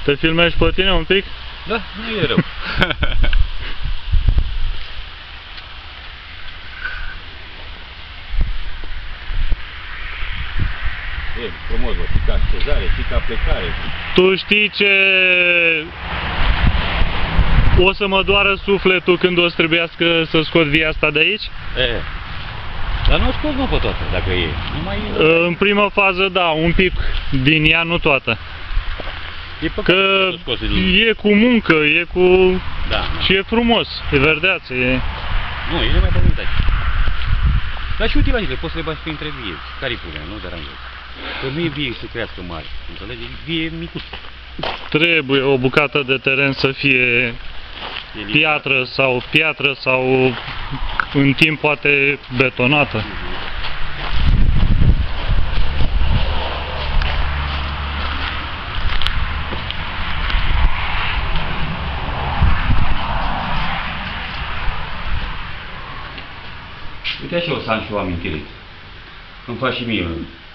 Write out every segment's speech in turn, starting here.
Te filmezi pe tine un pic? Da, nu e rău. E frumos, bă, și ca așezare, și ca plecare. Tu știi ce... O să mă doară sufletul când o să trebuiască să scot via asta de aici? E. Dar nu o scot, nu pe toată, dacă e. Numai... În prima fază, da, un pic din ea, nu toată. E păcat Că să scoți din... e cu muncă, e cu... Da. Și e frumos, e verdeață, e... Nu, e mai pământ aici. Dar și utilajele, poți să le bagi printre vie. Care-i problema, nu deranjează. Că nu e vie să crească mare, înțelegi? Vie micuț. Trebuie o bucată de teren să fie piatră sau în timp poate betonată. Uite așa o să am și o amintire. Îmi faci și mie.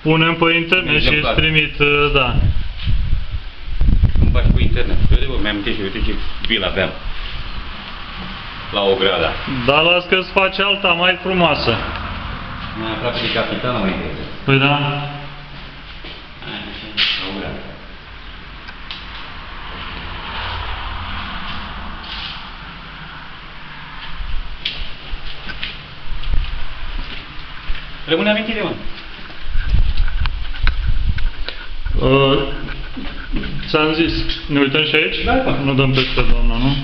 Punem pe internet și îți trimit, da. Îmi faci pe internet. Uite, bă, mi-am și uite ce vilă aveam. La Ograda. Dar las că îți faci alta mai frumoasă. Mai aproape de capitală mai trebuie. Păi da. La Ograda. Rămâne amintire, mă. Ți-am zis, ne uităm și aici? Da, da. Nu dăm peste doamna, nu?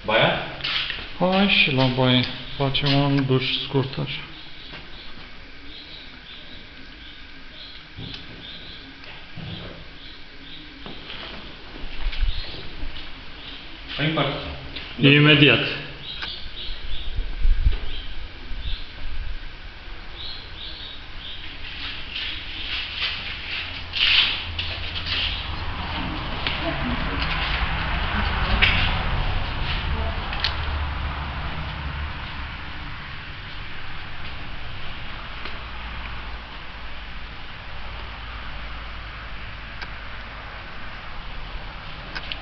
Baia? Hai și la baie. Facem un duș scurt așa. Hai în parte. Imediat.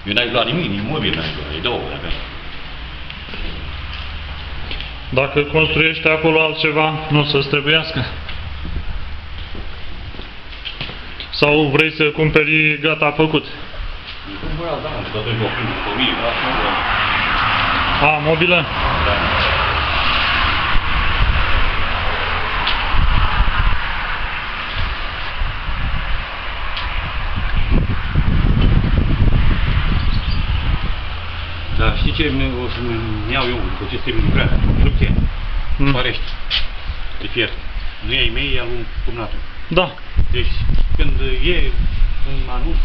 Eu n-ai luat nimic, nici mobil n-ai luat, e două dacă... Dacă construiești acolo altceva, nu o să-ți trebuiască. Sau vrei să cumperi gata făcut? Cumpărat, da, și totul e o familie, da, A, mobilă? da. Dar știi ce o să-mi iau eu după ce termin lucrarea? Construcție. Parești. De fier. Nu e ai mei, e al un cumnatul. Da. Deci, când e un anunț,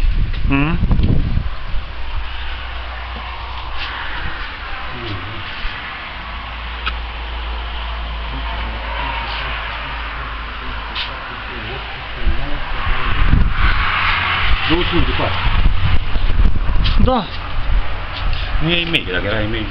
Da. nu e ai mei, dacă era ai mei,